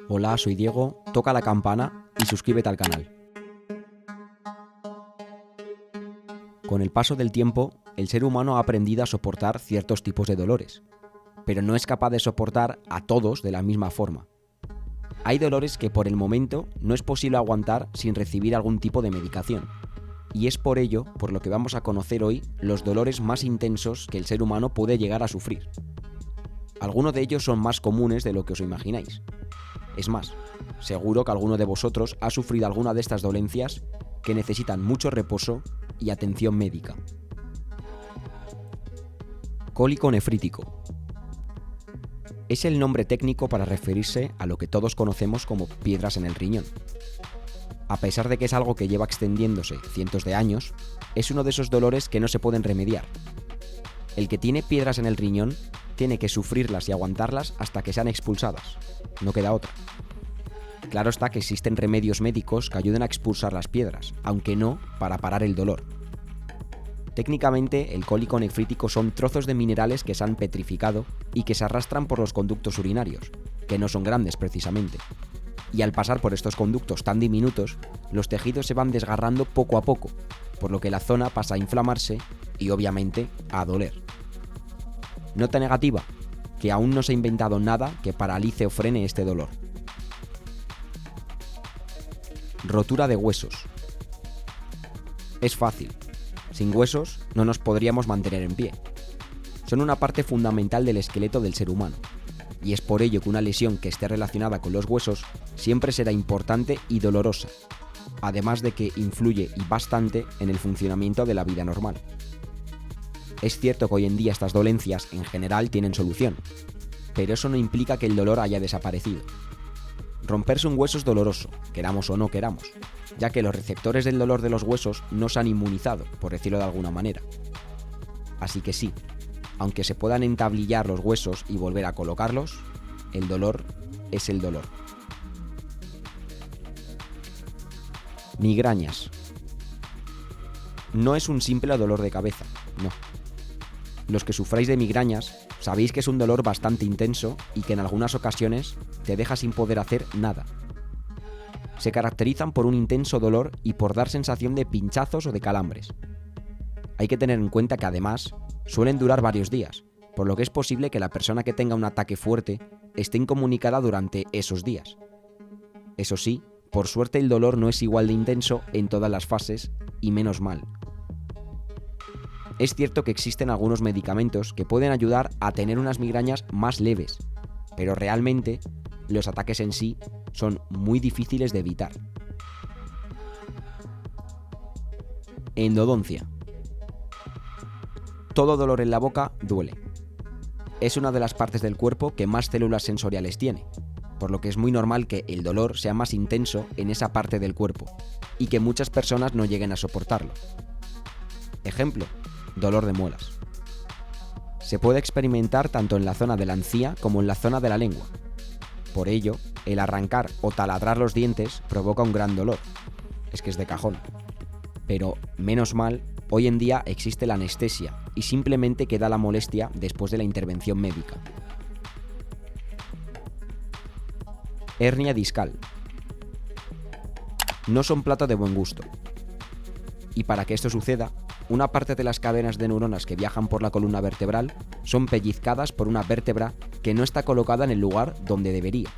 Hola, soy Diego, toca la campana y suscríbete al canal. Con el paso del tiempo, el ser humano ha aprendido a soportar ciertos tipos de dolores, pero no es capaz de soportar a todos de la misma forma. Hay dolores que por el momento no es posible aguantar sin recibir algún tipo de medicación, y es por ello por lo que vamos a conocer hoy los dolores más intensos que el ser humano puede llegar a sufrir. Algunos de ellos son más comunes de lo que os imagináis. Es más, seguro que alguno de vosotros ha sufrido alguna de estas dolencias que necesitan mucho reposo y atención médica. Cólico nefrítico. Es el nombre técnico para referirse a lo que todos conocemos como piedras en el riñón. A pesar de que es algo que lleva extendiéndose cientos de años, es uno de esos dolores que no se pueden remediar. El que tiene piedras en el riñón tiene que sufrirlas y aguantarlas hasta que sean expulsadas. No queda otra. Claro está que existen remedios médicos que ayuden a expulsar las piedras, aunque no para parar el dolor. Técnicamente, el cólico nefrítico son trozos de minerales que se han petrificado y que se arrastran por los conductos urinarios, que no son grandes precisamente. Y al pasar por estos conductos tan diminutos, los tejidos se van desgarrando poco a poco, por lo que la zona pasa a inflamarse y obviamente a doler. Nota negativa, que aún no se ha inventado nada que paralice o frene este dolor. Rotura de huesos. Es fácil. Sin huesos no nos podríamos mantener en pie. Son una parte fundamental del esqueleto del ser humano, y es por ello que una lesión que esté relacionada con los huesos siempre será importante y dolorosa, además de que influye y bastante en el funcionamiento de la vida normal. Es cierto que hoy en día estas dolencias en general tienen solución, pero eso no implica que el dolor haya desaparecido. Romperse un hueso es doloroso, queramos o no queramos, ya que los receptores del dolor de los huesos no se han inmunizado, por decirlo de alguna manera. Así que sí, aunque se puedan entablillar los huesos y volver a colocarlos, el dolor es el dolor. Migrañas. No es un simple dolor de cabeza, no. Los que sufráis de migrañas sabéis que es un dolor bastante intenso y que en algunas ocasiones te deja sin poder hacer nada. Se caracterizan por un intenso dolor y por dar sensación de pinchazos o de calambres. Hay que tener en cuenta que además suelen durar varios días, por lo que es posible que la persona que tenga un ataque fuerte esté incomunicada durante esos días. Eso sí, por suerte el dolor no es igual de intenso en todas las fases y menos mal. Es cierto que existen algunos medicamentos que pueden ayudar a tener unas migrañas más leves, pero realmente los ataques en sí son muy difíciles de evitar. Endodoncia. Todo dolor en la boca duele. Es una de las partes del cuerpo que más células sensoriales tiene, por lo que es muy normal que el dolor sea más intenso en esa parte del cuerpo y que muchas personas no lleguen a soportarlo. Ejemplo, dolor de muelas. Se puede experimentar tanto en la zona de la encía como en la zona de la lengua. Por ello, el arrancar o taladrar los dientes provoca un gran dolor. Es que es de cajón. Pero, menos mal, hoy en día existe la anestesia y simplemente queda la molestia después de la intervención médica. Hernia discal. No son plato de buen gusto. Y para que esto suceda, una parte de las cadenas de neuronas que viajan por la columna vertebral son pellizcadas por una vértebra que no está colocada en el lugar donde debería.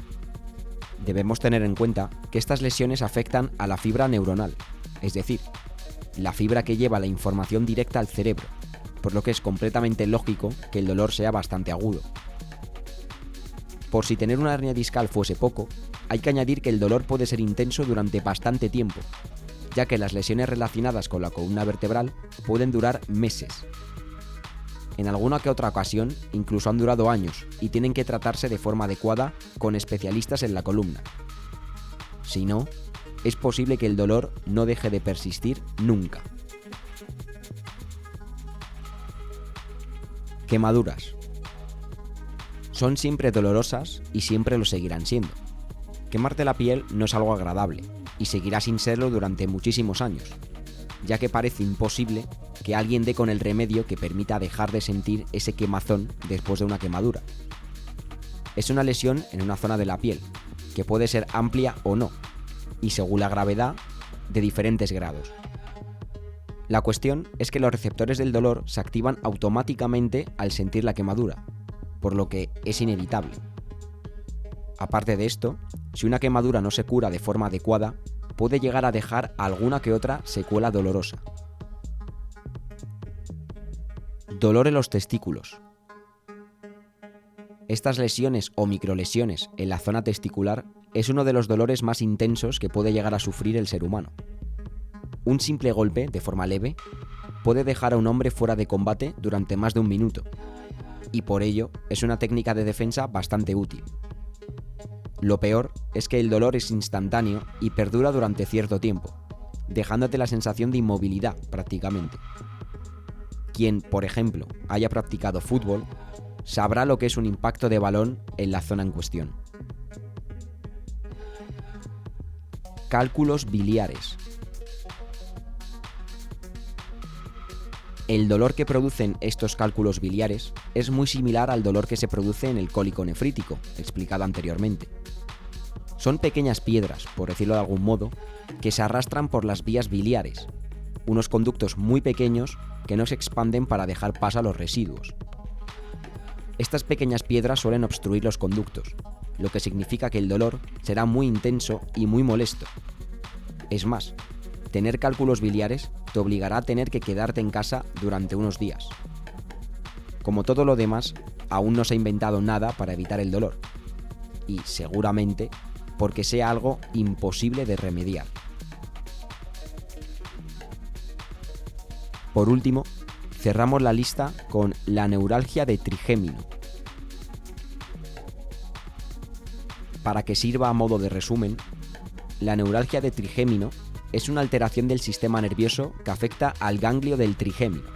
Debemos tener en cuenta que estas lesiones afectan a la fibra neuronal, es decir, la fibra que lleva la información directa al cerebro, por lo que es completamente lógico que el dolor sea bastante agudo. Por si tener una hernia discal fuese poco, hay que añadir que el dolor puede ser intenso durante bastante tiempo, ya que las lesiones relacionadas con la columna vertebral pueden durar meses. En alguna que otra ocasión, incluso han durado años y tienen que tratarse de forma adecuada con especialistas en la columna. Si no, es posible que el dolor no deje de persistir nunca. Quemaduras. Son siempre dolorosas y siempre lo seguirán siendo. Quemarte la piel no es algo agradable y seguirá sin serlo durante muchísimos años, ya que parece imposible que alguien dé con el remedio que permita dejar de sentir ese quemazón después de una quemadura. Es una lesión en una zona de la piel, que puede ser amplia o no, y según la gravedad, de diferentes grados. La cuestión es que los receptores del dolor se activan automáticamente al sentir la quemadura, por lo que es inevitable. Aparte de esto, si una quemadura no se cura de forma adecuada, puede llegar a dejar alguna que otra secuela dolorosa. Dolor en los testículos. Estas lesiones o microlesiones en la zona testicular es uno de los dolores más intensos que puede llegar a sufrir el ser humano. Un simple golpe, de forma leve, puede dejar a un hombre fuera de combate durante más de un minuto, y por ello es una técnica de defensa bastante útil. Lo peor es que el dolor es instantáneo y perdura durante cierto tiempo, dejándote la sensación de inmovilidad prácticamente. Quien, por ejemplo, haya practicado fútbol, sabrá lo que es un impacto de balón en la zona en cuestión. Cálculos biliares. El dolor que producen estos cálculos biliares es muy similar al dolor que se produce en el cólico nefrítico, explicado anteriormente. Son pequeñas piedras, por decirlo de algún modo, que se arrastran por las vías biliares, unos conductos muy pequeños que no se expanden para dejar paso a los residuos. Estas pequeñas piedras suelen obstruir los conductos, lo que significa que el dolor será muy intenso y muy molesto. Es más, tener cálculos biliares te obligará a tener que quedarte en casa durante unos días. Como todo lo demás, aún no se ha inventado nada para evitar el dolor, y seguramente porque sea algo imposible de remediar. Por último, cerramos la lista con la neuralgia de trigémino. Para que sirva a modo de resumen, la neuralgia de trigémino es una alteración del sistema nervioso que afecta al ganglio del trigémino.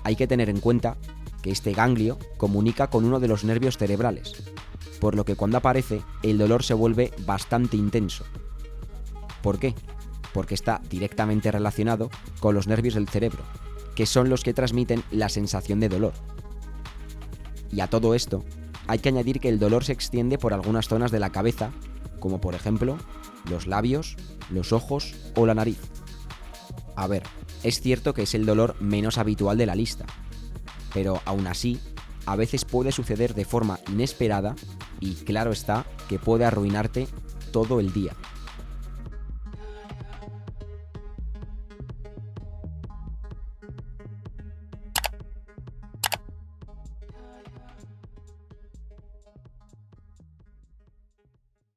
Hay que tener en cuenta que este ganglio comunica con uno de los nervios cerebrales, por lo que cuando aparece, el dolor se vuelve bastante intenso. ¿Por qué? Porque está directamente relacionado con los nervios del cerebro, que son los que transmiten la sensación de dolor. Y a todo esto, hay que añadir que el dolor se extiende por algunas zonas de la cabeza, como por ejemplo, los labios, los ojos o la nariz. A ver, es cierto que es el dolor menos habitual de la lista, pero aún así, a veces puede suceder de forma inesperada y claro está que puede arruinarte todo el día.